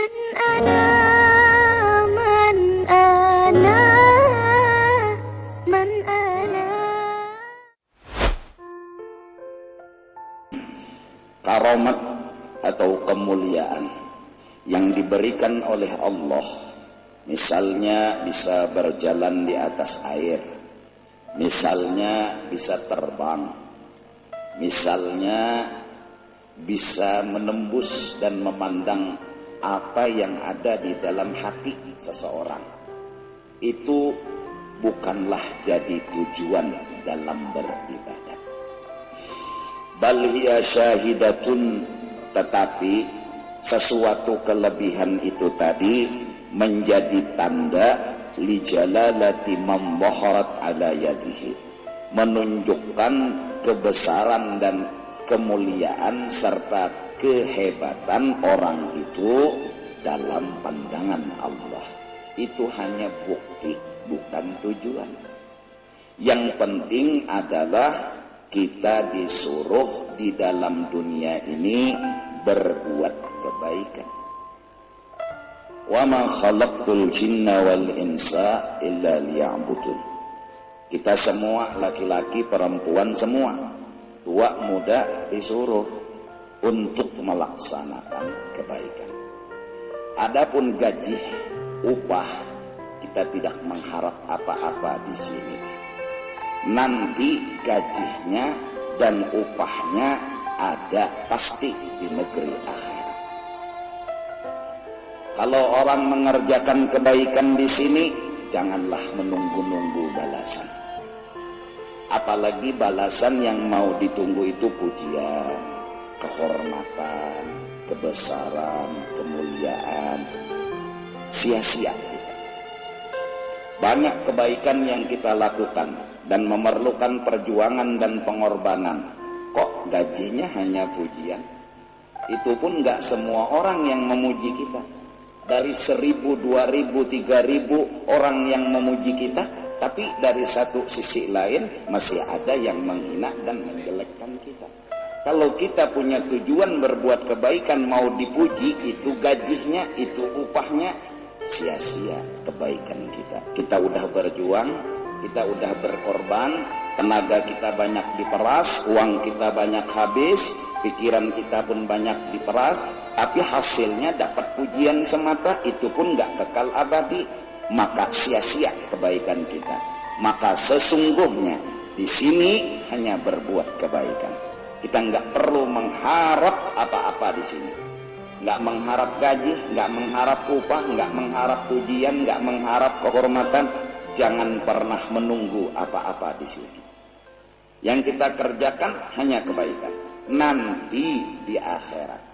من أنا من أنا من أنا. Karomat atau kemuliaan yang diberikan oleh Allah, misalnya bisa berjalan di atas air, misalnya bisa terbang, misalnya bisa menembus dan memandang apa yang ada di dalam hati seseorang. Itu bukanlah jadi tujuan dalam beribadat. Bal hiya syahidatun, tetapi sesuatu kelebihan itu tadi menjadi tanda li jalalati man dhaharat ala yadihi, menunjukkan kebesaran dan kemuliaan serta kehebatan orang itu dalam pandangan Allah. Itu hanya bukti, bukan tujuan. Yang penting adalah kita disuruh di dalam dunia ini berbuat kebaikan. Wa ma khalaqtul jinna wal insa illa liya'budun. Kita semua, laki-laki perempuan semua, tua muda, disuruh untuk melaksanakan kebaikan. Adapun gaji, upah, kita tidak mengharap apa-apa di sini. Nanti gajinya dan upahnya ada pasti di negeri akhirat. Kalau orang mengerjakan kebaikan di sini, janganlah menunggu-nunggu balasan. Apalagi balasan yang mau ditunggu itu pujian, kehormatan, kebesaran, kemuliaan. Sia-sia kita. Banyak kebaikan yang kita lakukan dan memerlukan perjuangan dan pengorbanan. Kok gajinya hanya pujian? Itu pun gak semua orang yang memuji kita. Dari 1.000, 2.000, 3.000 orang yang memuji kita, tapi dari satu sisi lain masih ada yang menghina dan menjelekkan kita. Kalau kita punya tujuan berbuat kebaikan mau dipuji, itu gajinya, itu upahnya, sia-sia kebaikan kita. Kita udah berjuang, kita udah berkorban, tenaga kita banyak diperas, uang kita banyak habis, pikiran kita pun banyak diperas, tapi hasilnya dapat pujian semata, itu pun gak kekal abadi, maka sia-sia kebaikan kita. Maka sesungguhnya di sini hanya berbuat kebaikan. Kita nggak perlu mengharap apa-apa di sini. Nggak mengharap gaji, nggak mengharap upah, nggak mengharap pujian, nggak mengharap kehormatan. Jangan pernah menunggu apa-apa di sini. Yang kita kerjakan hanya kebaikan. Nanti di akhirat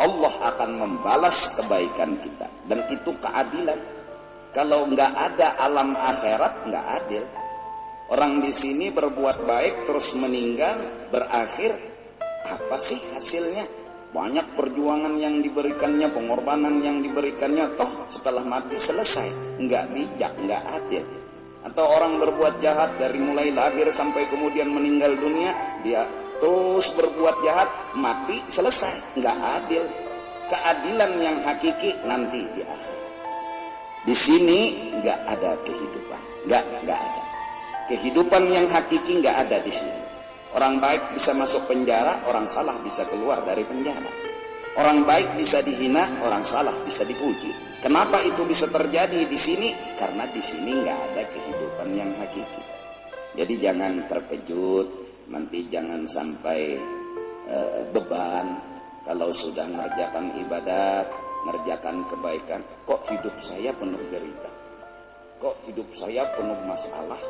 Allah akan membalas kebaikan kita, dan itu keadilan. Kalau nggak ada alam akhirat, nggak adil. Orang di sini berbuat baik terus meninggal, berakhir apa sih hasilnya? Banyak perjuangan yang diberikannya, pengorbanan yang diberikannya, toh setelah mati selesai. Nggak bijak, nggak adil. Atau orang berbuat jahat dari mulai lahir sampai kemudian meninggal dunia, dia terus berbuat jahat, mati selesai. Nggak adil. Keadilan yang hakiki nanti di akhir. Di sini nggak ada kehidupan, nggak ada. Kehidupan yang hakiki nggak ada di sini. Orang baik bisa masuk penjara, orang salah bisa keluar dari penjara. Orang baik bisa dihina, orang salah bisa dipuji. Kenapa itu bisa terjadi di sini? Karena di sini nggak ada kehidupan yang hakiki. Jadi jangan terkejut, nanti jangan sampai beban kalau sudah mengerjakan ibadat, ngerjakan kebaikan, kok hidup saya penuh derita, kok hidup saya penuh masalah,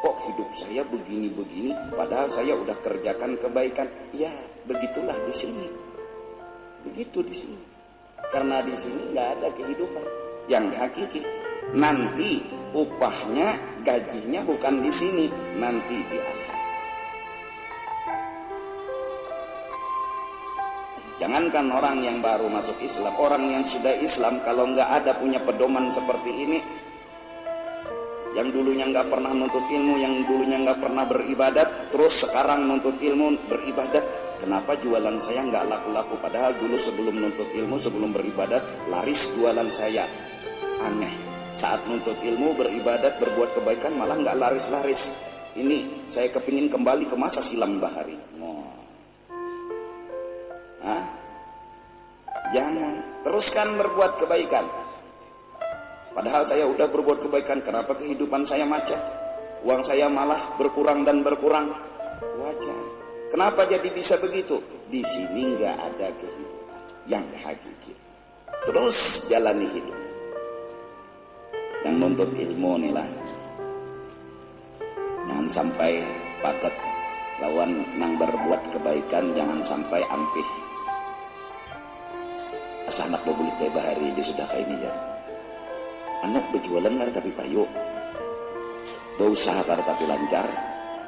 kok hidup saya begini-begini, padahal saya udah kerjakan kebaikan. Ya begitulah di sini, begitu di sini, karena di sini nggak ada kehidupan yang hakiki. Nanti upahnya, gajinya bukan di sini, nanti di akhirat. Jangankan orang yang baru masuk Islam, orang yang sudah Islam kalau nggak ada punya pedoman seperti ini, yang dulunya nggak pernah nuntut ilmu, yang dulunya nggak pernah beribadat, terus sekarang nuntut ilmu beribadat, kenapa jualan saya nggak laku-laku, padahal dulu sebelum nuntut ilmu, sebelum beribadat laris jualan saya. Aneh, saat nuntut ilmu, beribadat, berbuat kebaikan malah nggak laris-laris. Ini saya kepingin kembali ke masa silam bahari. Jangan, teruskan berbuat kebaikan. Padahal saya udah berbuat kebaikan, kenapa kehidupan saya macet? Uang saya malah berkurang dan berkurang. Wajar. Kenapa jadi bisa begitu? Di sini nggak ada kehidupan yang hakiki. Terus jalani hidup. Yang nuntut ilmu nih lah. Jangan sampai paket lawan nang berbuat kebaikan, jangan sampai ampih. Asa anak beli kayak bahari aja sudah kayak ini ya. Anak berjualan nggak tapi payu, berusaha tapi lancar.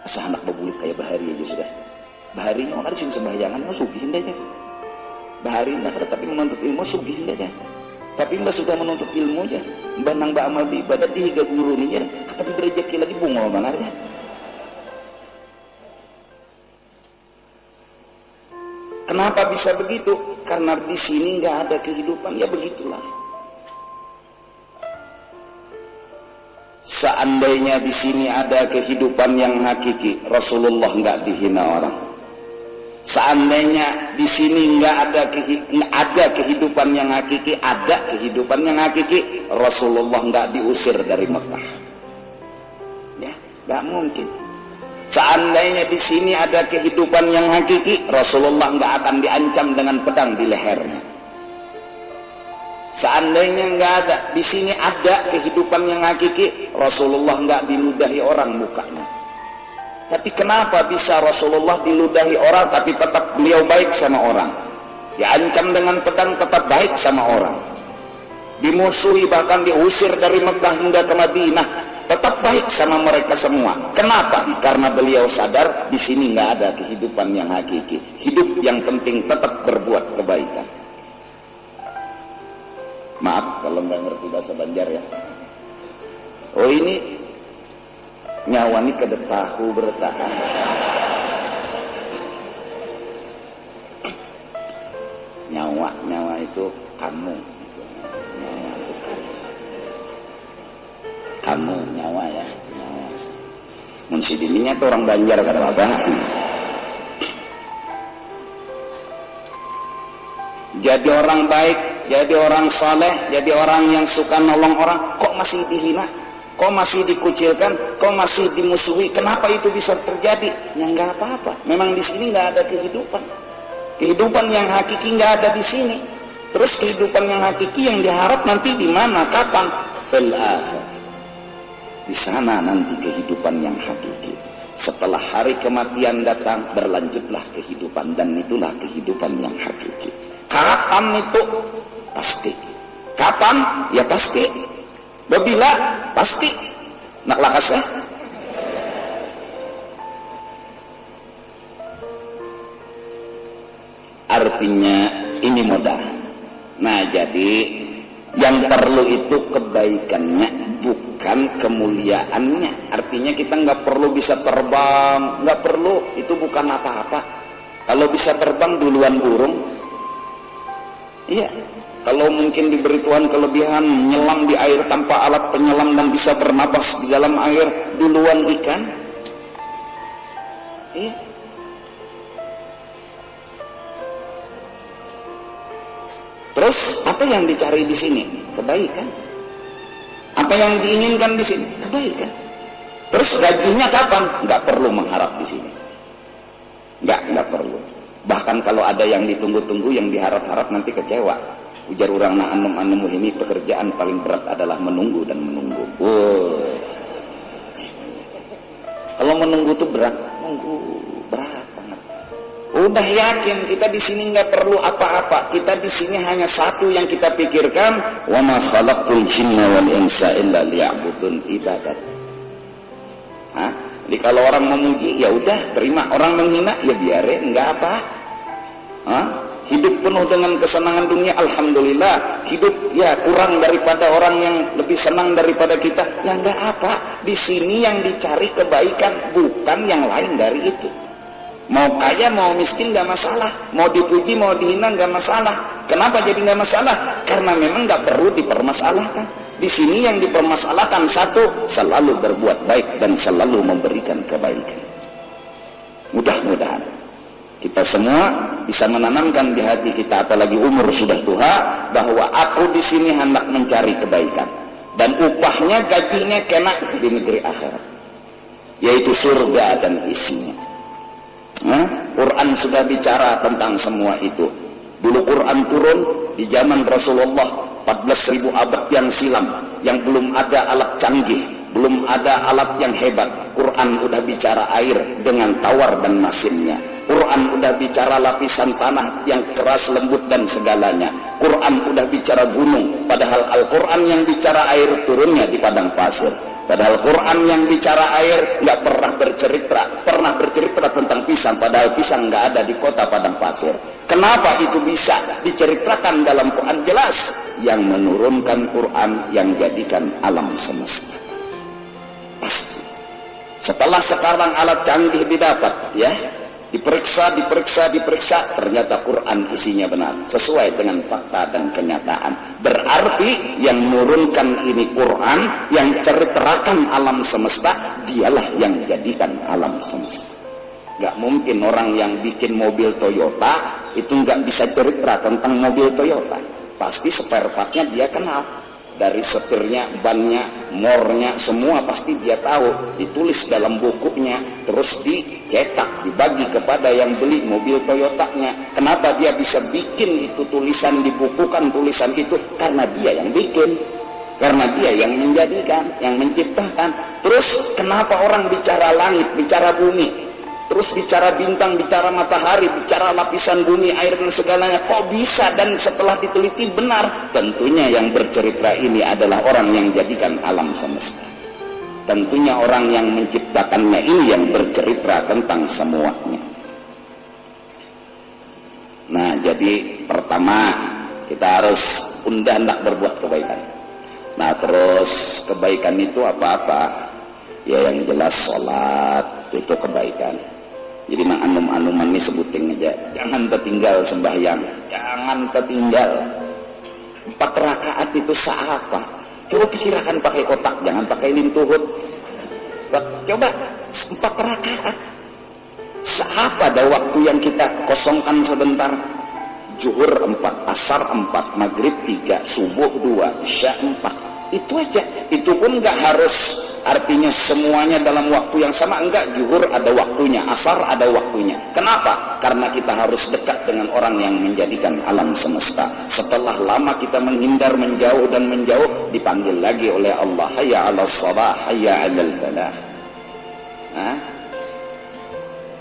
Asa anak beli kayak bahari aja sudah. Bahari nggak ada sing sembahyangan, mau sugihin aja. Bahari nggak tapi menuntut ilmu sugihin aja. Tapi mbak sudah menuntut ilmu aja. Mbak nang mbak amal di ibadat dihiga guru nih ya. Tapi berejeki lagi bungol manarnya. Kenapa bisa begitu? Karena di sini nggak ada kehidupan, ya begitulah. Seandainya di sini ada kehidupan yang hakiki, Rasulullah nggak dihina orang. Seandainya di sini nggak ada kehidupan yang hakiki, ada kehidupan yang hakiki, Rasulullah nggak diusir dari Mekah. Ya, nggak mungkin. Seandainya di sini ada kehidupan yang hakiki, Rasulullah nggak akan diancam dengan pedang di lehernya. Seandainya nggak ada, di sini ada kehidupan yang hakiki, Rasulullah nggak diludahi orang mukanya. Tapi kenapa bisa Rasulullah diludahi orang tapi tetap beliau baik sama orang? Diancam dengan pedang tetap baik sama orang. Dimusuhi bahkan diusir dari Mekah hingga ke Madinah, tetap baik sama mereka semua. Kenapa? Karena beliau sadar di sini nggak ada kehidupan yang hakiki. Hidup yang penting tetap berbuat kebaikan. Maaf kalau nggak ngerti bahasa Banjar ya. Oh ini nyawa ini kedetahu bertahan. Nyawa itu kamu. Nyawa itu kamu nyawa ya. Nyawa. Munsidininya tuh orang Banjar kata apa? Jadi orang baik, jadi orang saleh, jadi orang yang suka nolong orang, kok masih dihina? Kok masih dikucilkan? Kok masih dimusuhi? Kenapa itu bisa terjadi? Ya nggak apa-apa. Memang di sini nggak ada kehidupan. Kehidupan yang hakiki nggak ada di sini. Terus kehidupan yang hakiki yang diharap nanti di mana? Kapan? Fil akhir. Di sana nanti kehidupan yang hakiki. Setelah hari kematian datang, berlanjutlah kehidupan, dan itulah kehidupan yang hakiki. Kapan itu? Pasti. Kapan? Ya pasti. Bila? Pasti. Nak lakas ya? Artinya ini modal. Nah jadi yang perlu itu kebaikannya, bukan kemuliaannya. Artinya kita nggak perlu bisa terbang, nggak perlu, itu bukan apa-apa. Kalau bisa terbang duluan burung. Iya. Kalau mungkin diberi Tuhan kelebihan menyelam di air tanpa alat penyelam dan bisa bernapas di dalam air, duluan ikan. Iya. Terus apa yang dicari di sini? Kebaikan. Apa yang diinginkan di sini? Kebaikan. Terus gajinya kapan? Nggak perlu mengharap di sini. Nggak perlu. Bahkan kalau ada yang ditunggu-tunggu, yang diharap-harap nanti kecewa. Ujar orang na anem ini pekerjaan paling berat adalah menunggu dan menunggu. Kalau menunggu tuh berat, berat banget. Udah yakin kita di sini nggak perlu apa-apa. Kita di sini hanya satu yang kita pikirkan, wa ma khalaqtul jinna wal insa illa liya'budun, ibadat. Jadi kalau orang memuji ya udah terima, orang menghina ya biarin, nggak apa. Hidup penuh dengan kesenangan dunia, alhamdulillah. Hidup ya kurang daripada orang yang lebih senang daripada kita, ya nggak apa. Di sini yang dicari kebaikan, bukan yang lain dari itu. Mau kaya mau miskin gak masalah, mau dipuji mau dihina gak masalah. Kenapa jadi gak masalah? Karena memang gak perlu dipermasalahkan. Di sini yang dipermasalahkan satu, selalu berbuat baik dan selalu memberikan kebaikan. Mudah-mudahan kita semua bisa menanamkan di hati kita, apalagi umur sudah tua, bahwa aku di sini hendak mencari kebaikan dan upahnya, gajinya kena di negeri akhirat, yaitu surga dan isinya. Quran sudah bicara tentang semua itu. Dulu Quran turun di zaman Rasulullah 14.000 abad yang silam, yang belum ada alat canggih, belum ada alat yang hebat. Quran udah bicara air dengan tawar dan masinnya. Quran udah bicara lapisan tanah yang keras, lembut dan segalanya. Quran udah bicara gunung, padahal Al-Quran yang bicara air turunnya di padang pasir. Padahal Quran yang bicara air nggak pernah bercerita tentang pisang, padahal pisang nggak ada di kota padang pasir. Kenapa itu bisa diceritakan dalam Quran? Jelas yang menurunkan Quran yang jadikan alam semesta. Pasti. Setelah sekarang alat canggih didapat, ya, diperiksa, ternyata Quran isinya benar, sesuai dengan fakta dan kenyataan. Berarti yang menurunkan ini Quran, yang ceritakan alam semesta, dialah yang jadikan alam semesta. Gak mungkin orang yang bikin mobil Toyota itu gak bisa cerita tentang mobil Toyota. Pasti spare partnya dia kenal, dari setirnya, bannya, mornya, semua pasti dia tahu. Ditulis dalam bukunya, terus dicetak, dibagi kepada yang beli mobil Toyotanya. Kenapa dia bisa bikin itu tulisan, dibukukan tulisan itu? Karena dia yang bikin, karena dia yang menjadikan, yang menciptakan. Terus kenapa orang bicara langit, bicara bumi, terus bicara bintang, bicara matahari, bicara lapisan bumi, air dan segalanya? Kok bisa? Dan setelah diteliti benar, tentunya yang bercerita ini adalah orang yang jadikan alam semesta. Tentunya orang yang menciptakannya ini yang bercerita tentang semuanya. Nah, jadi pertama kita harus hendak berbuat kebaikan. Nah, terus kebaikan itu apa-apa? Ya yang jelas sholat itu kebaikan. Jadi anum-anuman ini sebutin aja. Jangan tertinggal sembahyang, jangan tertinggal. 4 rakaat itu seapa? Coba pikirkan pakai otak, jangan pakai lintuhut. Coba 4 rakaat seapa ada waktu yang kita kosongkan sebentar? Zuhur 4, asar 4, maghrib 3, subuh 2, isya 4. Itu aja. Itu pun nggak harus artinya semuanya dalam waktu yang sama, enggak. Zuhur ada waktunya, asar ada waktunya. Kenapa? Karena kita harus dekat dengan orang yang menjadikan alam semesta. Setelah lama kita menghindar, menjauh dan menjauh, dipanggil lagi oleh Allah, hayya 'alas shalah, hayya 'alal falah.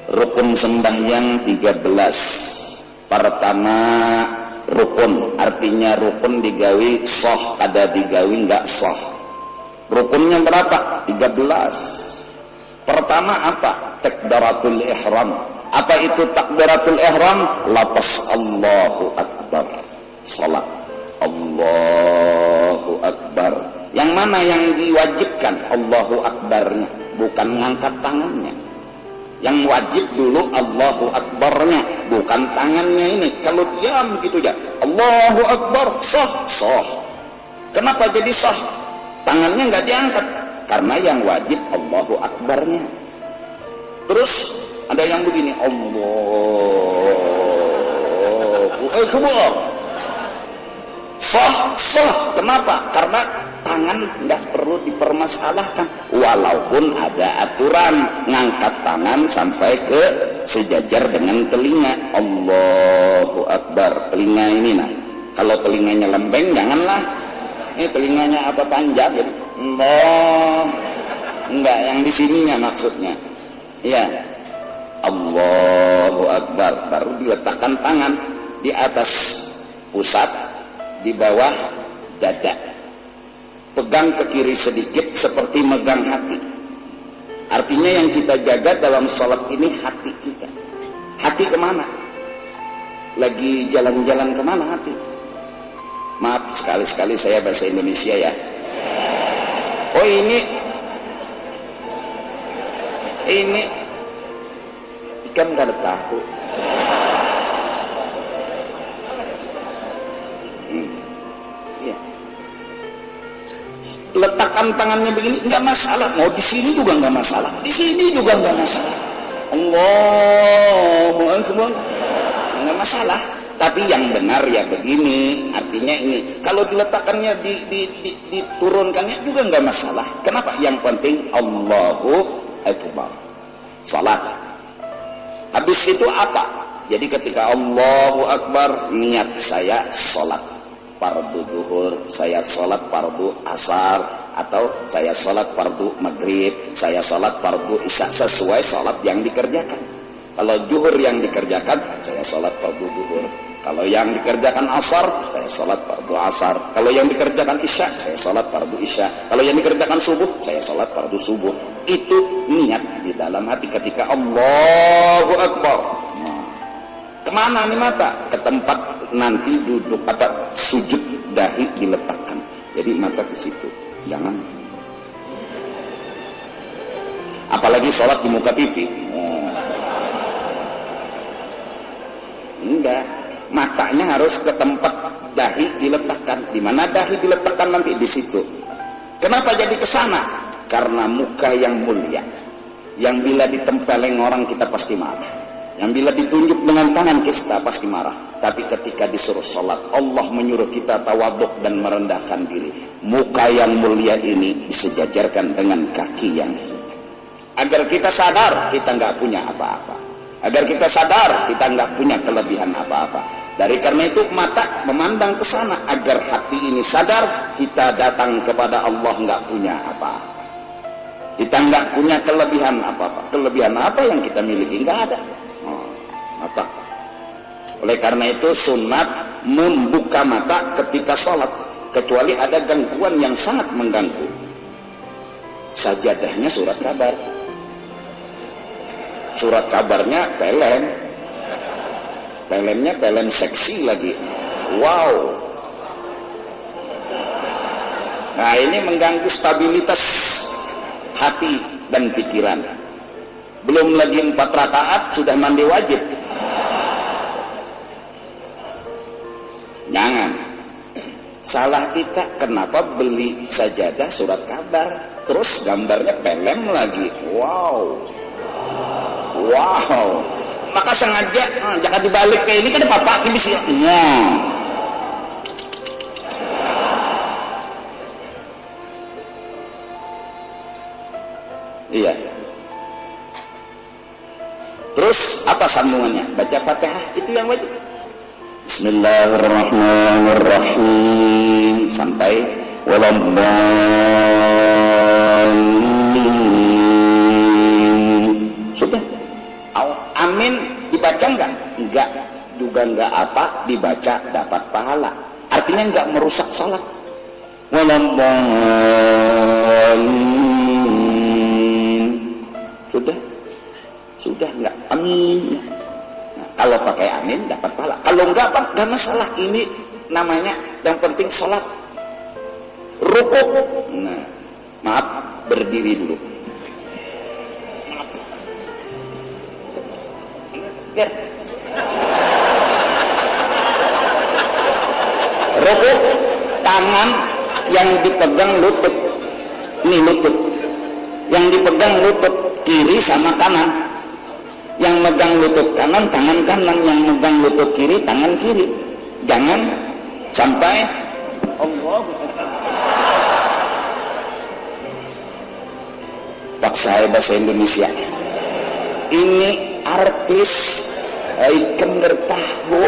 Rukun sembahyang 13. Pertama rukun, artinya rukun digawi soh, ada digawi enggak soh. Rukunnya berapa? 13. Pertama apa? Takbiratul ihram. Apa itu takbiratul ihram? Lafaz Allahu Akbar. Salat Allahu Akbar. Yang mana yang diwajibkan? Allahu Akbarnya, bukan ngangkat tangannya. Yang wajib dulu Allahu Akbarnya, bukan tangannya ini. Kalau diam gitu aja, Allahu Akbar, sah. Kenapa jadi sah? Tangannya nggak diangkat, karena yang wajib Allahu Akbarnya. Terus ada yang begini, Allahu Akbar, sah. Kenapa? Karena tangan nggak perlu dipermasalahkan, walaupun ada aturan ngangkat tangan sampai ke sejajar dengan telinga. Allahu Akbar, telinga ini, nah kalau telinganya lembeng janganlah. Ini telinganya apa panjang gitu? Enggak, yang di sininya maksudnya. Ya, Allahu Akbar, baru diletakkan tangan di atas pusat, di bawah dada. Pegang ke kiri sedikit seperti megang hati. Artinya yang kita jaga dalam sholat ini hati kita. Hati kemana? Lagi jalan-jalan kemana hati? Maaf, sekali-sekali saya bahasa Indonesia ya. Oh ini ikam kada tahu. Iya. Letakkan tangannya begini nggak masalah, mau di sini juga nggak masalah, di sini juga nggak masalah. Allahu Akbar, nggak masalah. Tapi yang benar ya begini, artinya ini. Kalau diletakkannya diturunkannya juga nggak masalah. Kenapa? Yang penting Allahu Akbar. Salat. Habis itu apa? Jadi ketika Allahu Akbar, niat saya salat fardu zuhur, saya salat fardu asar, atau saya salat fardu maghrib, saya salat fardu isya, sesuai salat yang dikerjakan. Kalau zuhur yang dikerjakan, saya salat fardu zuhur. Kalau yang dikerjakan asar, saya salat fardu asar. Kalau yang dikerjakan isya, saya salat fardu isya. Kalau yang dikerjakan subuh, saya salat fardu subuh. Itu niat di dalam hati ketika Allahu Akbar. Nah, kemana nih mata? Ke tempat nanti duduk apa sujud dahi diletakkan. Jadi mata ke situ. Jangan. Apalagi sholat di muka TV. Enggak. Matanya harus ke tempat dahi diletakkan. Di mana dahi diletakkan nanti di situ. Kenapa jadi ke sana? Karena muka yang mulia, yang bila ditempeleng orang kita pasti marah, yang bila ditunjuk dengan tangan kita pasti marah. Tapi ketika disuruh sholat, Allah menyuruh kita tawaduk dan merendahkan diri. Muka yang mulia ini disejajarkan dengan kaki yang hina, agar kita sadar kita nggak punya apa-apa, agar kita sadar kita nggak punya kelebihan apa-apa. Dari karena itu mata memandang ke sana agar hati ini sadar kita datang kepada Allah nggak punya apa-apa. Kita nggak punya kelebihan apa-apa. Kelebihan apa yang kita miliki? Nggak ada. Mata. Oleh karena itu sunat membuka mata ketika sholat, kecuali ada gangguan yang sangat mengganggu. Sajadahnya surat kabar. Surat kabarnya pelem. Pelemnya pelem seksi lagi. Wow. Nah ini mengganggu stabilitas hati dan pikiran. Belum lagi 4 rakaat sudah mandi wajib. Jangan. Salah kita kenapa beli sajadah surat kabar terus gambarnya pelem lagi. Wow. Wow. Maka sengaja jangan dibalik kayak ini kan papa ini bisa. Iya. Terus apa sambungannya? Baca Fatihah itu yang wajib. Bismillahirrahmanirrahim sampai waladhdallin. Sudah. Amin dibaca enggak? Enggak. Juga enggak apa dibaca dapat pahala. Artinya enggak merusak salat. Waladhdallin. Sudah enggak amin. Nah, kalau pakai amin dapat pahala. Kalau enggak apa enggak masalah. Ini namanya yang penting sholat. Rukuk. Nah, maaf berdiri dulu. Biar. Rukuk tangan yang dipegang lutut. Ini lutut. Yang dipegang lutut kiri sama kanan. Yang megang lutut kanan tangan kanan, yang megang lutut kiri tangan kiri. Jangan sampai Allah paksa bahasa Indonesia. Ini artis ikan gertah bu.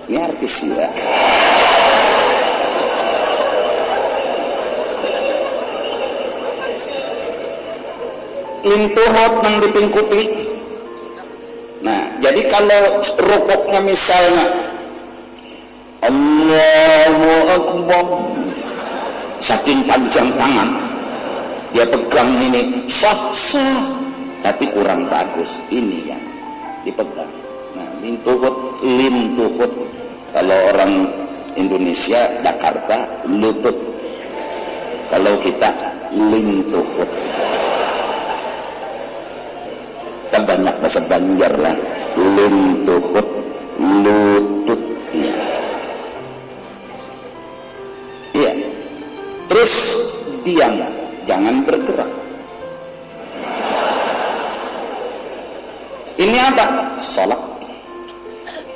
Ini artis ya. Lintuhot yang dipingkuti. Nah, jadi kalau rukuknya misalnya Allahu Akbar, saking panjang tangan dia pegang ini sah, tapi kurang bagus. Ini yang dipegang. Nah, lintuhot. Kalau orang Indonesia Jakarta lutut. Kalau kita lintuhut. Kan banyak bahasa Banjar lah, lintuhut, lutut. Iya. Terus diam, jangan bergerak. Ini apa? Salat.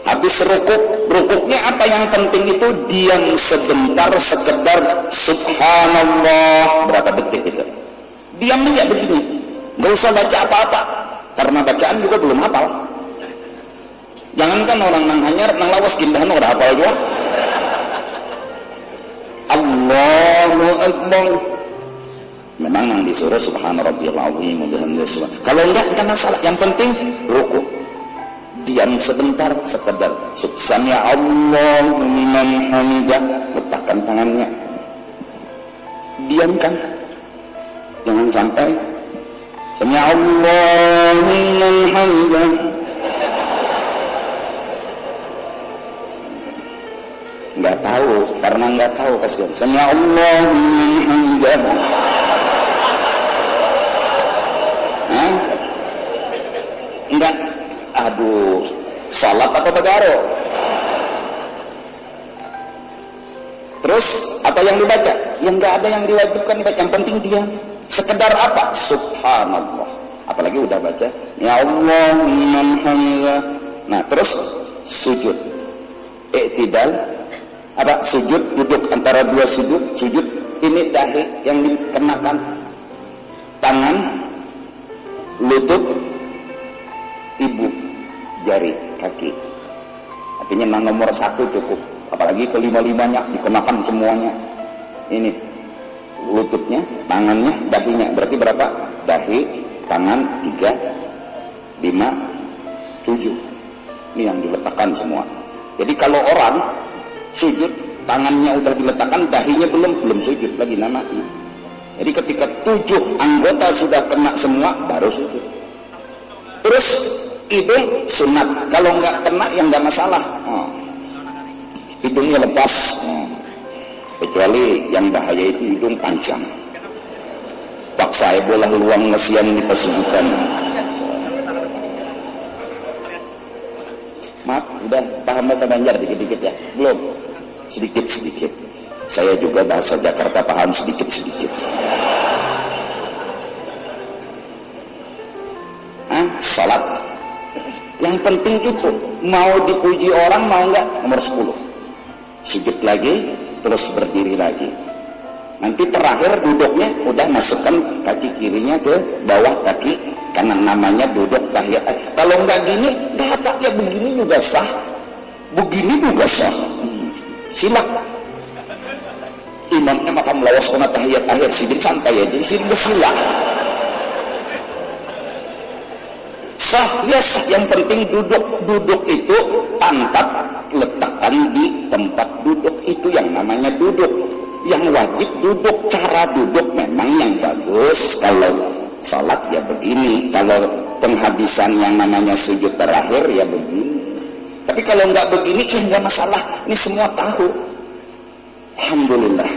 Habis rukuknya apa yang penting itu? Diam sebentar, sekedar subhanallah, berapa detik itu? Diam aja begini, nggak usah baca apa-apa, karena bacaan juga belum hafal. Jangankan orang nang hanyar, nang lawas indah udah hafal juga. Allahu Akbar. Memang nang disuruh subhana rabbiyal azim wa bihamdihi. Kalau enggak masalah, yang penting rukuk. Diam sebentar, sekedar sami Allahu liman hamidah, letakkan tangannya, diamkan, jangan sampai sami Allahu liman hamidah. Nggak tahu, karena nggak tahu kasihan. Sami Allahu liman hamidah. Enggak. Aduh, salat apa begaro? Terus apa yang dibaca? Yang nggak ada yang diwajibkan dibaca, yang penting dia sekedar apa? Subhanallah. Apalagi udah baca ya Allah liman hamidah. Nah, terus sujud. I'tidal apa? Sujud, duduk antara dua sujud. Sujud ini dahi yang dikenakan, tangan, lutut, ibu jari kaki. Artinya nomor satu cukup, apalagi kelima-limanya dikenakan semuanya. Ini lututnya, tangannya, dahinya, berarti berapa? Dahi, tangan 3, 5, 7. Ini yang diletakkan semua. Jadi kalau orang sujud, tangannya udah diletakkan, dahinya belum sujud lagi namanya. Jadi ketika 7 anggota sudah kena semua, baru sujud. Terus hidung sunat, kalau nggak kena yang nggak masalah. Hidungnya lepas, kecuali yang bahaya itu hidung panjang, paksa bola luang ngesian di pesugihan. Maaf, udah paham bahasa Banjar dikit-dikit ya? Belum? Sedikit-sedikit. Saya juga bahasa Jakarta paham sedikit-sedikit. Salat yang penting itu, mau dipuji orang mau enggak, nomor 10. Sujud lagi, terus berdiri lagi. Nanti terakhir duduknya udah masukkan kaki kirinya ke bawah kaki kanan, namanya duduk tahiyat. Kalau enggak gini, enggak apa ya, begini juga sah, begini juga sah. Silak imamnya makam lawas kena tahiyat akhir, sidik santai aja, sidik bersilah. Sah, ya sah, yang penting duduk itu pantat letakkan di tempat duduk, itu yang namanya duduk. Yang wajib duduk, cara duduk memang yang bagus. Kalau salat ya begini, kalau penghabisan yang namanya sujud terakhir ya begini. Tapi kalau nggak begini ya nggak masalah, ini semua tahu, alhamdulillah.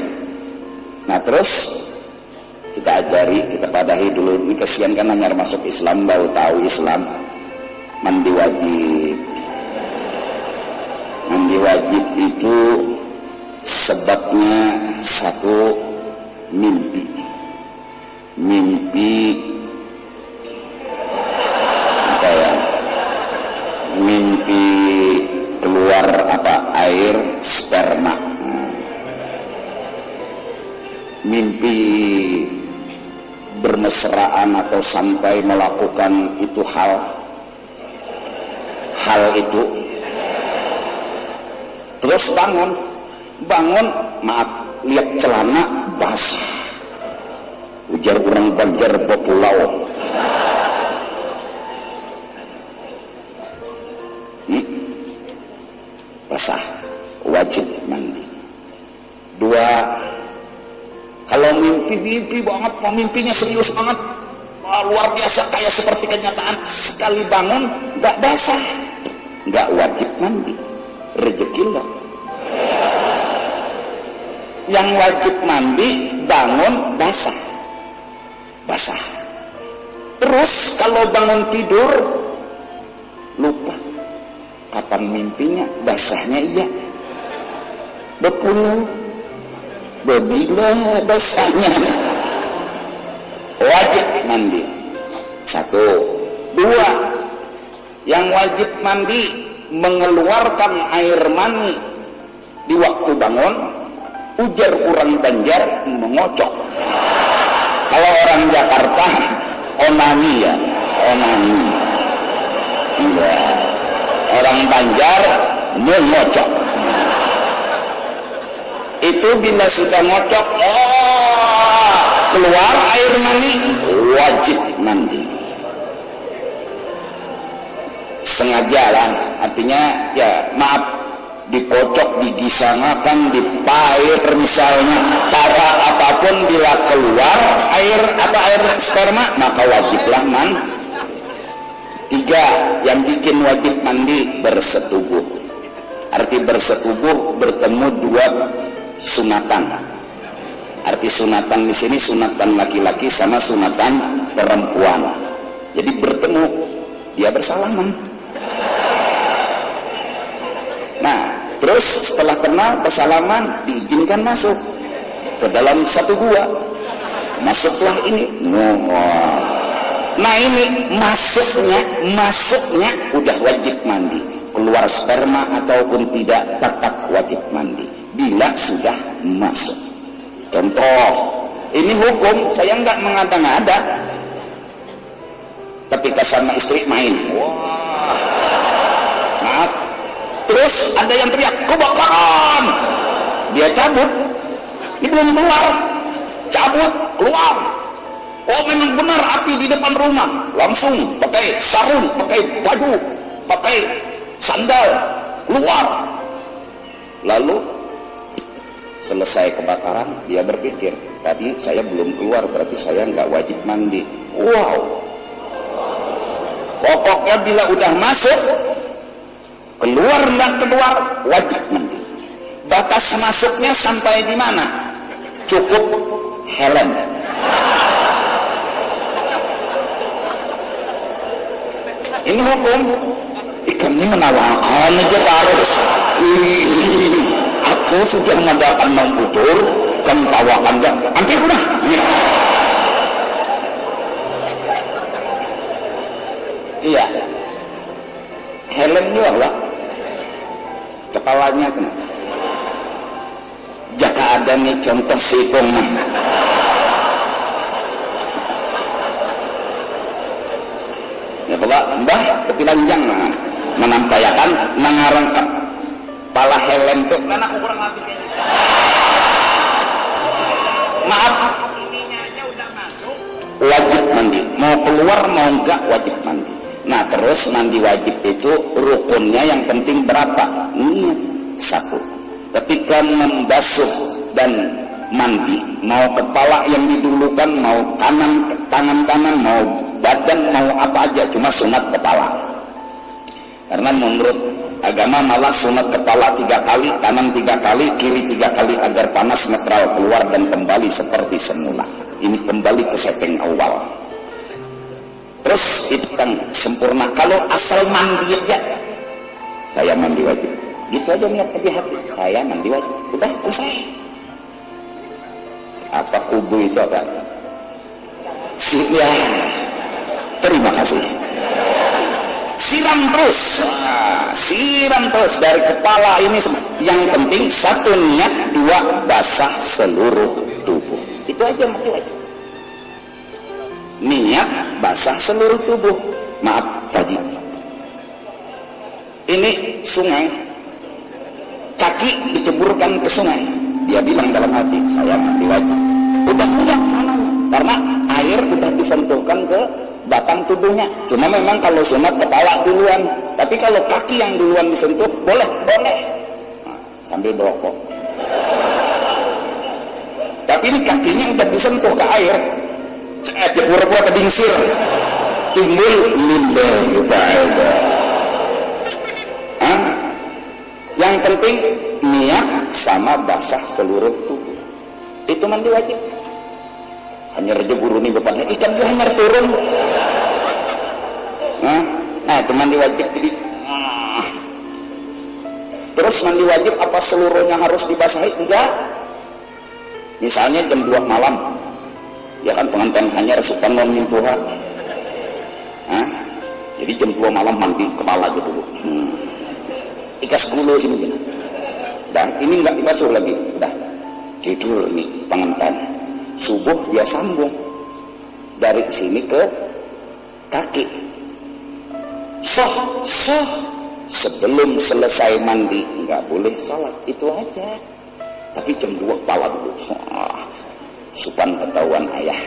Nah terus kita ajari, kita padahi dulu. Ini kesian kan hanya masuk Islam, baru tahu Islam. Mandi wajib. Mandi wajib itu sebabnya satu, mimpi. Mimpi apa ya? Mimpi keluar apa? Air sperma. Mimpi bermesraan atau sampai melakukan itu hal itu, terus bangun maaf, lihat celana basah, ujar orang Banjar Populau. Basah, wajib mandi. 2, kalau mimpi banget, mimpinya serius banget, luar biasa kayak seperti kenyataan, sekali bangun gak basah, gak wajib mandi, rezeki lah. Yang wajib mandi bangun basah, basah. Terus kalau bangun tidur lupa kapan mimpinya, basahnya iya. Bepuluh bebila basahnya. Wajib mandi. 1. 2. Yang wajib mandi mengeluarkan air mani di waktu bangun, ujar orang Banjar mengocok. Kalau orang Jakarta onani ya, onani. Iya. Orang Banjar mengocok. Itu bila sudah ngocok, keluar air mani, wajib mandi. Sengaja lah, artinya ya maaf, dikocok, digisangakan, dipair misalnya, cara apapun bila keluar air sperma maka wajiblah mandi. 3. Yang bikin wajib mandi bersetubuh. Arti bersetubuh, bertemu 2 sunatan. Arti sunatan di sini sunatan laki-laki sama sunatan perempuan. Jadi bertemu, dia bersalaman. Nah, terus setelah kenal bersalaman diizinkan masuk ke dalam satu gua. Masuklah ini. Nah ini masuknya udah wajib mandi. Keluar sperma ataupun tidak tetap wajib mandi bila sudah masuk. Contoh, ini hukum, saya nggak mengada-ngada. Ketika sama istri main, wah, maaf. Terus ada yang teriak kebakaran, dia cabut, ini belum keluar, cabut keluar. Oh memang benar api di depan rumah, langsung pakai sarung, pakai baju, pakai sandal keluar. Lalu selesai kebakaran, dia berpikir, tadi saya belum keluar, berarti saya nggak wajib mandi. Wow, pokoknya bila udah masuk, keluar nggak keluar, wajib mandi. Batas masuknya sampai di mana? Cukup helm. Ini hukum. Ikan ini menawarkan aja harus. Aku sudah mengadakan membutur, kan tawakan gak? Hampir udah. Iya. Helmnya lah. Kepalanya kan. Jaka ada nih contoh sikong. Ya Bapak, mbah ketilanjang menampayakan mengarang kepala helm tuh. Nah, aku kurang ngerti. Maaf, ininya aja udah masuk. Wajib mandi. Mau keluar mau enggak wajib mandi. Nah terus mandi wajib itu rukunnya yang penting berapa? Niat. 1. Ketika membasuh dan mandi, mau kepala yang didulukan, mau tangan kanan, mau badan, mau apa aja, cuma sunat kepala. Karena menurut agama malah sunat kepala 3 kali, kanan 3 kali, kiri 3 kali agar panas netral keluar dan kembali seperti semula. Ini kembali ke setting awal. Terus itu kan sempurna. Kalau asal mandi aja, saya mandi wajib, gitu aja niat aja hati, saya mandi wajib, udah selesai. Apa kubu itu apa? Ya, terima kasih. Siram terus, siram terus dari kepala ini semua. Yang penting 1 niat, 2 basah seluruh tubuh. Itu aja mandi wajib. Niat basah seluruh tubuh. Maaf Haji, ini sungai, kaki diceburkan ke sungai, dia bilang dalam hati, saya mandi wajib. Udah punya namanya, karena air udah disentuhkan ke batang tubuhnya. Cuma memang kalau sunat kepala duluan, tapi kalau kaki yang duluan disentuh boleh. Nah, sambil berokok. Tapi ini kakinya udah disentuh ke air, pura-pura kedingsir, timbul lillahi ta'ala. Yang penting niat sama basah seluruh tubuh. Itu mandi wajib. hanyar aja guru nih bapak ikan dia hanyar turun. Nah itu mandi wajib. Jadi terus mandi wajib apa seluruhnya harus dibasahi? Enggak. Misalnya jam 2 malam ya kan pengantin hanyar supan non mintuha. Jadi jam 2 malam mandi kepala aja dulu. Ikas dulu sini sini. Dah ini enggak dibasuh lagi. Dah tidur nih pengantin. Subuh dia sambung dari sini ke kaki. Soh sebelum selesai mandi enggak boleh sholat, itu aja. Tapi jam 2 kepala dulu. Supan ketahuan ayah,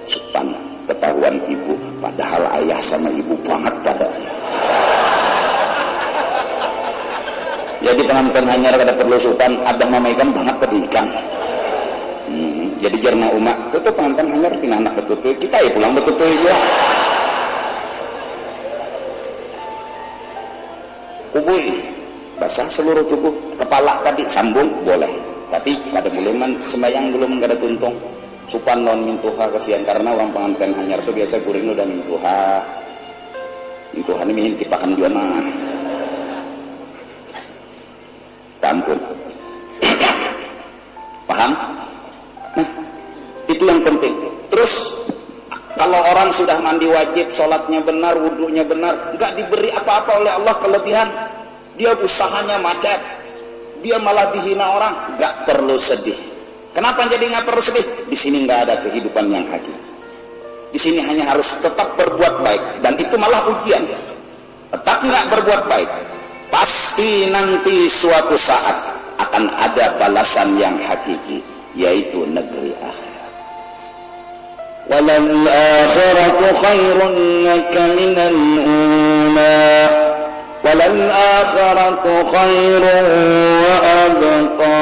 supan ketahuan ibu, padahal ayah sama ibu banget padanya. Jadi pengantin hanyar kada perlu supan, abah mamaikan banget pada ikan. Jadi jarna umat itu pengantin hanyar pina anak betutu kita ya pulang betutu aja. Kubui basah seluruh tubuh, kepala tadi sambung boleh, tapi kada boleh sembayang belum kada tuntung. Supan non mintuha kasihan karena orang pengantin hanyar tuh biasa guring udah mintuha ini mihin tipakan juga mah tampun. Paham? Nah itu yang penting. Terus kalau orang sudah mandi wajib, sholatnya benar, wudhunya benar, nggak diberi apa-apa oleh Allah kelebihan, dia usahanya macet, dia malah dihina orang, nggak perlu sedih. Kenapa jadi nggak perlu sedih? Di sini nggak ada kehidupan yang hakiki. Di sini hanya harus tetap berbuat baik, dan itu malah ujian. Tetap nggak berbuat baik, pasti nanti suatu saat akan ada balasan yang hakiki, yaitu negeri akhirat. Walal akhiratu khairun laka minal ula. Walal akhiratu khairun wa abqa.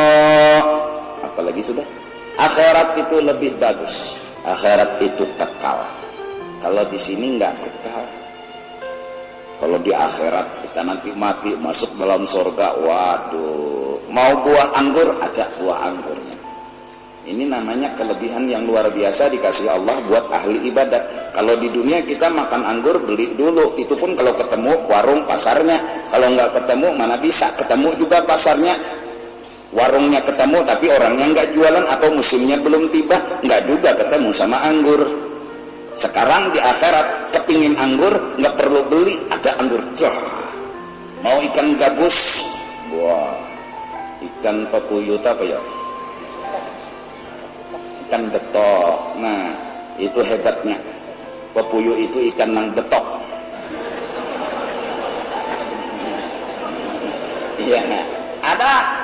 Apalagi sudah? Akhirat itu lebih bagus. Akhirat itu kekal. Kalau di sini nggak kekal. Kalau di akhirat kita nanti mati masuk dalam surga, waduh, mau buah anggur ada buah anggurnya. Ini namanya kelebihan yang luar biasa dikasih Allah buat ahli ibadat. Kalau di dunia kita makan anggur beli dulu, itu pun kalau ketemu warung pasarnya. Kalau nggak ketemu mana bisa ketemu juga pasarnya. Warungnya ketemu tapi orangnya nggak jualan atau musimnya belum tiba, nggak juga ketemu sama anggur. Sekarang di akhirat kepingin anggur nggak perlu beli, ada anggur. Mau ikan gabus, wah, ikan papuyut apa ya? Ikan betok. Nah itu hebatnya, papuyut itu ikan yang betok. Iya, ada.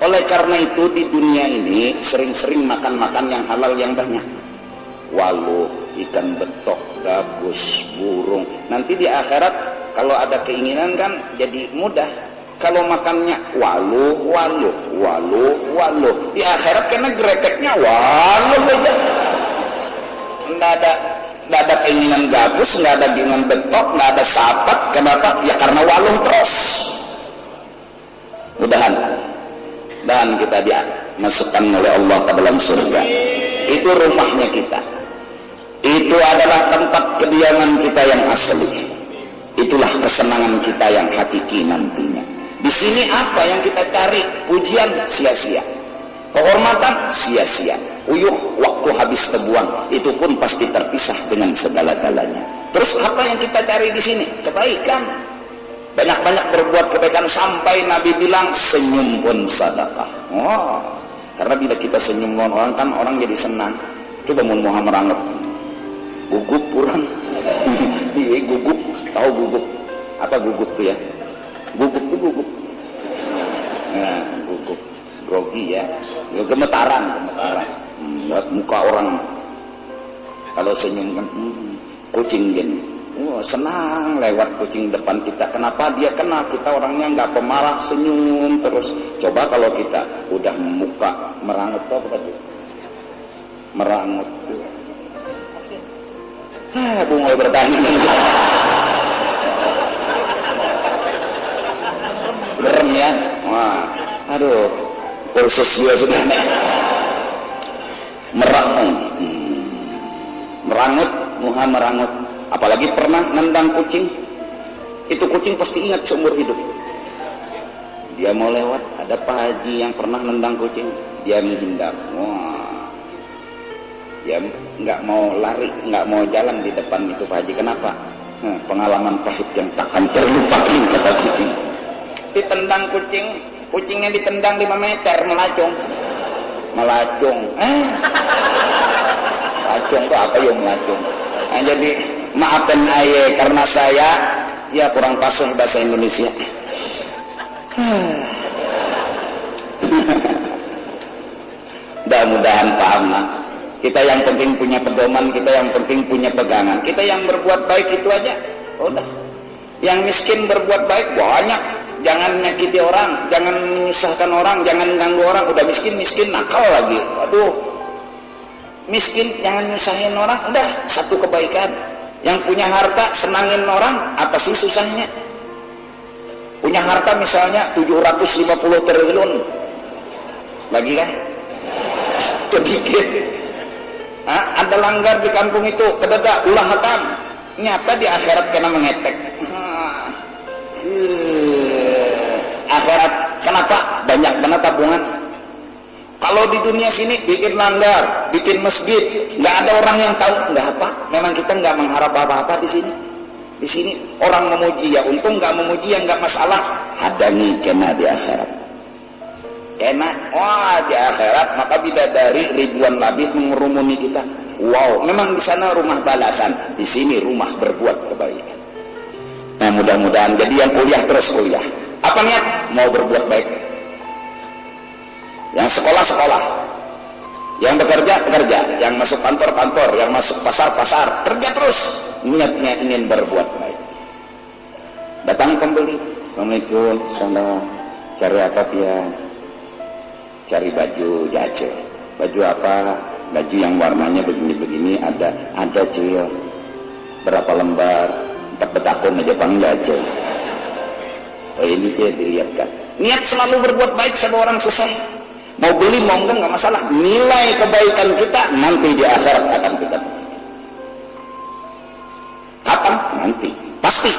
Oleh karena itu di dunia ini sering-sering makan-makan yang halal yang banyak. Waluh, ikan betok, gabus, burung. Nanti di akhirat kalau ada keinginan kan jadi mudah. Kalau makannya waluh. Di akhirat karena greteknya waluh aja. Nggak ada keinginan gabus, nggak ada keinginan betok, nggak ada sapat. Kenapa? Ya karena waluh terus. Mudahan dan kita dimasukkan oleh Allah ke dalam surga. Itu rumahnya kita, itu adalah tempat kediaman kita yang asli, itulah kesenangan kita yang hakiki nantinya. Di sini apa yang kita cari? Pujian sia-sia, kehormatan sia-sia, uyuh waktu habis terbuang, itu pun pasti terpisah dengan segala-galanya. Terus apa yang kita cari di sini? Kebaikan. Banyak-banyak berbuat kebaikan sampai Nabi bilang senyum pun sedekah. Oh, karena bila kita senyum orang kan orang jadi senang. Coba mun Muhammad meranget gugup kurang. Iya gugup, tahu gugup? Apa gugup tuh ya? Gugup tuh gugup. Nah, gugup, grogi ya. Gemetaran. Lihat muka orang kalau senyum kan kucing gini. Senang lewat kucing depan kita. Kenapa dia kenal? Kita orangnya nggak pemarah, senyum terus. Coba kalau kita udah muka merangut apa tuh? Merangut. Aku mulai bertanya. Gerem ya. Wah, aduh, kursus juga sudah merangut. merangut, muha merangut. Apalagi pernah nendang kucing, itu kucing pasti ingat seumur hidup. Dia mau lewat, ada Pak Haji yang pernah nendang kucing, dia menghindar. Wah, dia nggak mau lari, nggak mau jalan di depan itu Pak Haji. Kenapa? Pengalaman pahit yang takkan terlupakan, kata kucing. Ditendang kucing, kucingnya ditendang 5 meter, melacung. Melacung tuh apa ya melacung? Nah, jadi maafkan aye karena saya ya kurang fasih bahasa Indonesia. Mudah-mudahan paham lah. Kita yang penting punya pedoman, kita yang penting punya pegangan. Kita yang berbuat baik itu aja udah. Yang miskin berbuat baik banyak. Jangan nyakiti orang, jangan menyusahkan orang, jangan ganggu orang. Udah miskin nakal lagi. Aduh, miskin jangan nyusahin orang. Udah, satu kebaikan. Yang punya harta senangin orang, apa sih susahnya? Punya harta misalnya 750 triliun, lagi kan? Sedikit. Ada langgar di kampung itu, kedadak ulahatan. Nyata di akhirat kena mengetek. Akhirat kenapa? Banyak banget tabungan. Kalau di dunia sini bikin langgar, bikin masjid, nggak ada orang yang tahu, nggak apa. Memang kita nggak mengharap apa-apa di sini. Di sini orang memuji ya, untung nggak memuji yang nggak masalah. Hadangi kena di akhirat. Kena, wah di akhirat maka bidadari ribuan labih mengerumuni kita. Wow, memang di sana rumah balasan, di sini rumah berbuat kebaikan. Nah mudah-mudahan jadi yang kuliah terus kuliah. Apa niat? Mau berbuat baik. Yang sekolah, yang bekerja, yang masuk kantor, yang masuk pasar, kerja terus. Niatnya ingin berbuat baik. Datang pembeli, Assalamualaikum, salam. Cari apa pian? Cari baju jacel. Baju apa? Baju yang warnanya begini-begini ada cil. Berapa lembar? 4 betakun aja panggil aja. Oh ini cil dilihatkan. Niat selalu berbuat baik sama orang susah. Mau beli mau enggak masalah, nilai kebaikan kita nanti di akhirat akan kita buktikan. Kapan? Nanti. Pasti.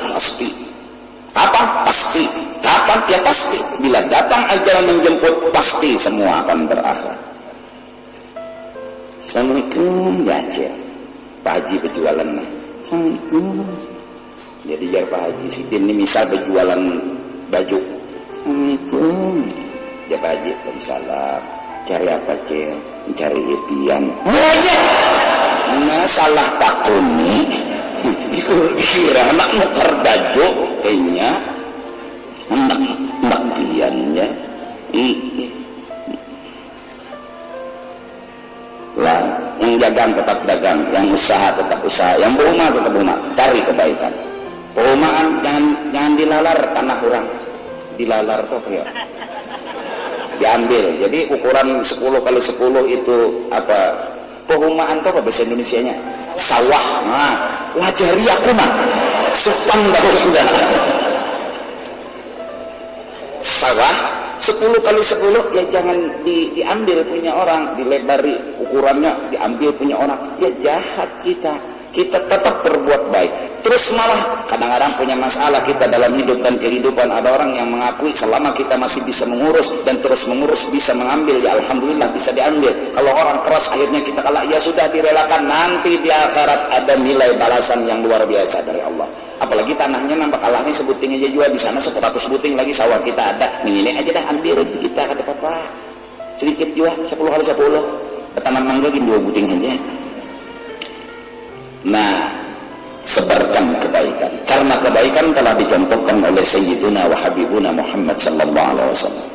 Kapan? Pasti. Kapan? Ya pasti. Bila datang ajal menjemput, pasti semua akan berakhir. Assalamualaikum ya Cik. Pak Haji berjualan nih. Assalamualaikum. Jadi jar Pak Haji Sidin ini misal berjualan baju. Assalamualaikum. Ya Pak Haji, salam. Cari apa Cil? Mencari impian. Oh iya. Nah salah takuni. Dikira anak nuker baju kayaknya anak piannya. Lah, yang dagang tetap dagang, yang usaha tetap usaha, yang berumah tetap berumah. Cari kebaikan. Perumahan jangan dilalar tanah orang. Dilalar tuh ya. Diambil. Jadi ukuran 10 kali 10 itu apa? Perumahan tuh apa bahasa Indonesianya? Sawah. Nah, lajari aku mah. Supan dah sudah. Sawah 10 kali 10 ya jangan diambil punya orang, dilebari ukurannya diambil punya orang. Ya jahat kita. Kita tetap berbuat baik. Terus malah kadang-kadang punya masalah kita dalam hidup dan kehidupan. Ada orang yang mengakui selama kita masih bisa mengurus dan terus mengurus bisa mengambil, ya alhamdulillah bisa diambil. Kalau orang keras akhirnya kita kalah, ya sudah direlakan. Nanti di akhirat ada nilai balasan yang luar biasa dari Allah. Apalagi tanahnya nambah kalahnya sebuting aja jual di sana 100 buting lagi sawah kita ada. Ini aja dah ambil untuk kita kata papa. Sedikit jual 10 kali 10. Tanam mangga gini 2 buting aja. Nah, sebarkan kebaikan. Karena kebaikan telah dicontohkan oleh Sayyiduna wa Habibuna Muhammad sallallahu alaihi wasallam.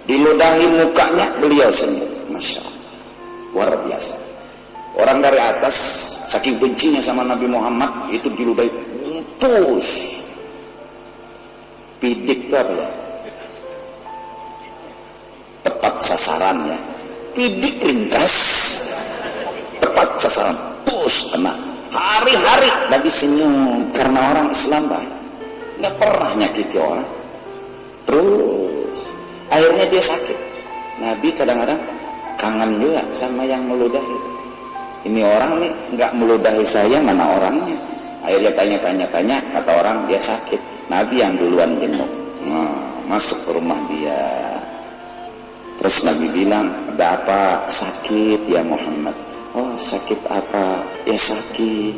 Diludahi mukanya beliau senyum. Masya Allah. Luar biasa. Orang dari atas saking bencinya sama Nabi Muhammad itu diludahi putus. Pidik itu apa ya? Tepat sasarannya. Pidik ringkas. Tepat sasaran. Putus kena. Hari-hari Nabi senyum karena orang Islam baik, nggak pernah nyakiti orang. Terus akhirnya dia sakit. Nabi kadang-kadang kangen juga sama yang meludahi. Ini orang nih nggak meludahi saya, mana orangnya? Akhirnya tanya, kata orang dia sakit. Nabi yang duluan jenguk. Masuk ke rumah dia. Terus Nabi bilang, ada apa? Sakit ya Muhammad. Oh sakit apa? Ya sakit.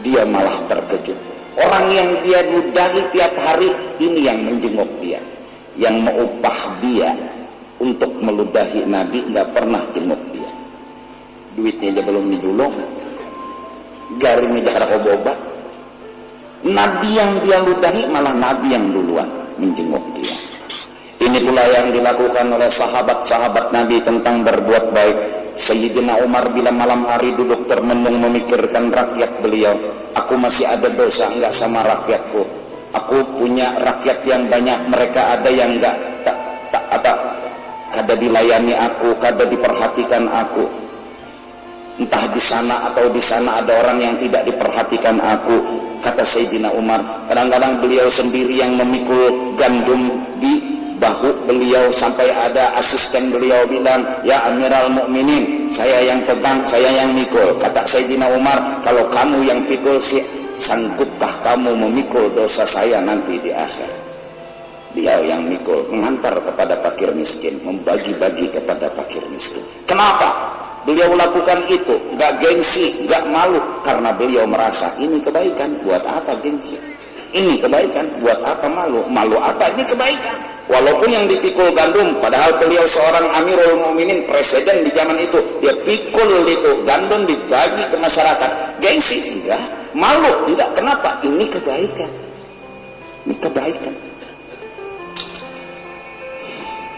Dia malah terkejut. Orang yang dia ludahi tiap hari, ini yang menjenguk dia. Yang mengupah dia untuk meludahi Nabi, nggak pernah jenguk dia. Duitnya aja belum dijulung, garingnya jakarta boba. Nabi yang dia ludahi, malah Nabi yang duluan menjenguk dia. Ini pula yang dilakukan oleh sahabat-sahabat Nabi tentang berbuat baik. Sayyidina Umar bila malam hari duduk termenung memikirkan rakyat beliau, aku masih ada dosa enggak sama rakyatku? Aku punya rakyat yang banyak, mereka ada yang enggak kada dilayani aku, kada diperhatikan aku. Entah di sana atau di sana ada orang yang tidak diperhatikan aku. Kata Sayyidina Umar, kadang-kadang beliau sendiri yang memikul gandum di bahu beliau, sampai ada asisten beliau bilang, ya Amirul Mukminin, saya yang pegang, saya yang mikul. Kata Sayyidina Umar, kalau kamu yang pikul sih, sanggupkah kamu memikul dosa saya nanti di akhir? Beliau yang mikul, mengantar kepada fakir miskin, membagi-bagi kepada fakir miskin. Kenapa beliau lakukan itu? Gak gengsi, gak malu, karena beliau merasa ini kebaikan. Buat apa gengsi? Ini kebaikan. Buat apa malu? Malu apa? Ini kebaikan. Walaupun yang dipikul gandum, padahal beliau seorang Amirul Mukminin, presiden di zaman itu, dia pikul itu gandum dibagi ke masyarakat. Gengsi? Enggak. Malu? Enggak. Kenapa? Ini kebaikan. Ini kebaikan.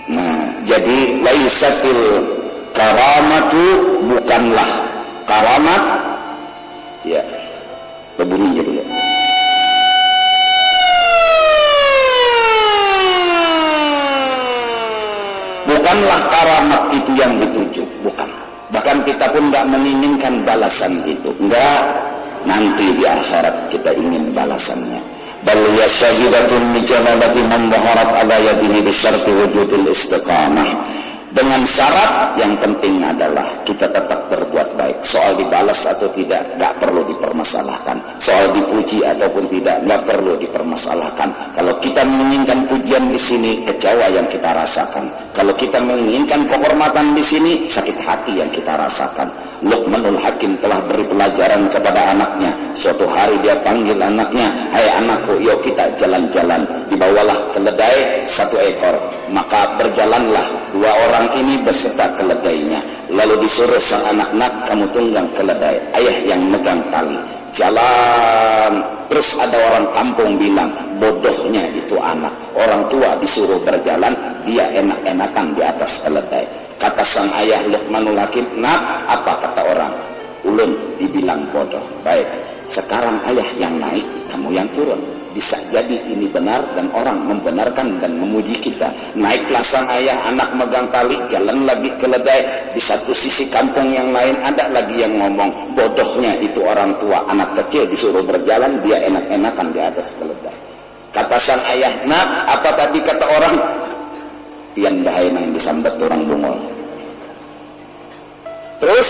Nah, jadi laisatil karamatu, bukanlah karamat. Ya, bunyinya dulu. Bukanlah karamat itu yang dituju, bukan. Bahkan kita pun nggak menginginkan balasan itu, enggak. Nanti di akhirat kita ingin balasannya. Bal hiya syahidatun li jalalati man dhaharat ala yadihi bi syarti wujudil istiqamah. Dengan syarat yang penting adalah kita tetap berbuat baik. Soal dibalas atau tidak nggak perlu dipermasalahkan. Soal dipuji ataupun tidak nggak perlu dipermasalahkan. Kalau kita menginginkan pujian di sini, kecewa yang kita rasakan. Kalau kita menginginkan kehormatan di sini, sakit hati yang kita rasakan. Luqmanul Hakim telah beri pelajaran kepada anaknya. Suatu hari dia panggil anaknya, hai anakku, yuk kita jalan-jalan. Dibawalah keledai 1 ekor. Maka berjalanlah 2 orang ini beserta keledainya. Lalu disuruh sang anak-anak, kamu tunggang keledai, ayah yang megang tali. Jalan. Terus ada orang kampung bilang, bodohnya itu anak. Orang tua disuruh berjalan, dia enak-enakan di atas keledai. Kata sang ayah Luqmanul Hakim, nak, apa kata orang? Ulun dibilang bodoh. Baik, sekarang ayah yang naik, kamu yang turun. Bisa jadi ini benar dan orang membenarkan dan memuji kita. Naiklah sang ayah, anak megang tali, jalan lagi keledai. Di satu sisi kampung yang lain ada lagi yang ngomong, bodohnya itu orang tua, anak kecil disuruh berjalan, dia enak-enakan di atas keledai. Kata sang ayah, nak, apa tadi kata orang? Pian bahaya nang disambat orang bungol. Terus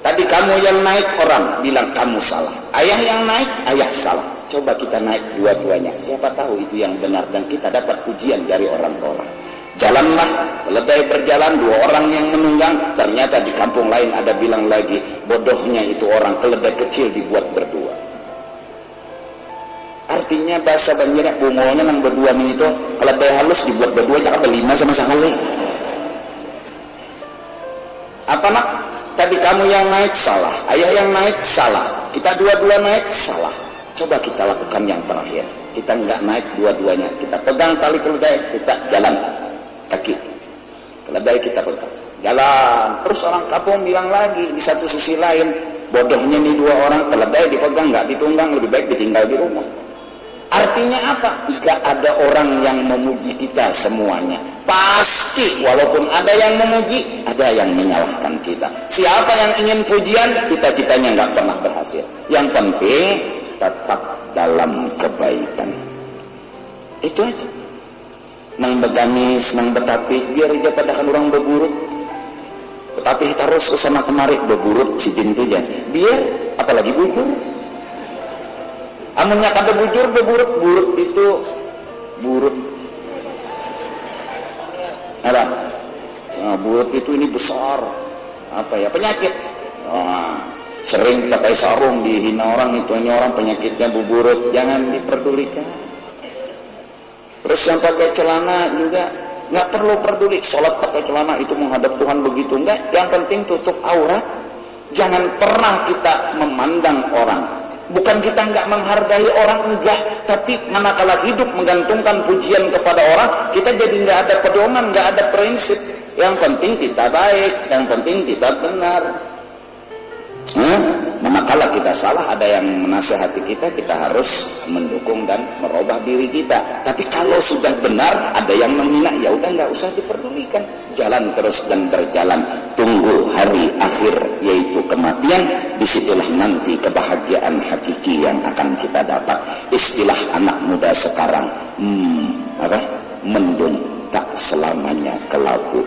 tadi kamu yang naik, orang bilang kamu salah. Ayah yang naik, ayah salah. Coba kita naik dua-duanya, siapa tahu itu yang benar dan kita dapat pujian dari orang-orang. Jalanlah keledai berjalan, 2 orang yang menunggang. Ternyata di kampung lain ada bilang lagi, bodohnya itu orang, keledai kecil dibuat berdua. Artinya bahasa Banjarnya bungolnya nang berdua nih itu, keledai halus dibuat berdua, cakap berlima sama sekali. Apa nak? Tadi kamu yang naik salah, ayah yang naik salah, kita dua-dua naik salah. Coba kita lakukan yang terakhir. Kita nggak naik dua-duanya, kita pegang tali keledai, kita jalan kaki. Keledai kita pegang, jalan. Terus orang kampung bilang lagi di satu sisi lain, bodohnya nih 2 orang, keledai dipegang nggak ditunggang, lebih baik ditinggal di rumah. Artinya apa? Nggak ada orang yang memuji kita semuanya. Pasti walaupun ada yang memuji, ada yang menyalahkan kita. Siapa yang ingin pujian, cita-citanya nggak pernah berhasil. Yang penting tetap dalam kebaikan. Itu aja. Nang begamis, nang betapih, biar aja padakan orang berburuk. tapi terus kesana kemari beburut si dintunya biar apalagi bujur amunnya kada bujur beburut burut itu burut apa burut itu ini besar apa ya penyakit sering pakai sarung dihina orang itu ini orang penyakitnya buburut jangan diperdulikan. Terus yang pakai celana juga nggak perlu peduli sholat pakai celana itu menghadap Tuhan begitu enggak, yang penting tutup aurat. Jangan pernah kita memandang orang, bukan kita nggak menghargai orang enggak, tapi manakala hidup menggantungkan pujian kepada orang kita jadi nggak ada pedoman, nggak ada prinsip. Yang penting kita baik, yang penting kita benar. Manakala kita salah ada yang menasihati kita, kita harus mendukung dan merubah diri kita. Tapi kalau sudah benar ada yang menghina, ya udah nggak usah diperdulikan, jalan terus dan berjalan. Tunggu hari akhir yaitu kematian, disitulah nanti kebahagiaan hakiki yang akan kita dapat. Istilah anak muda sekarang, mendung tak selamanya kelabu.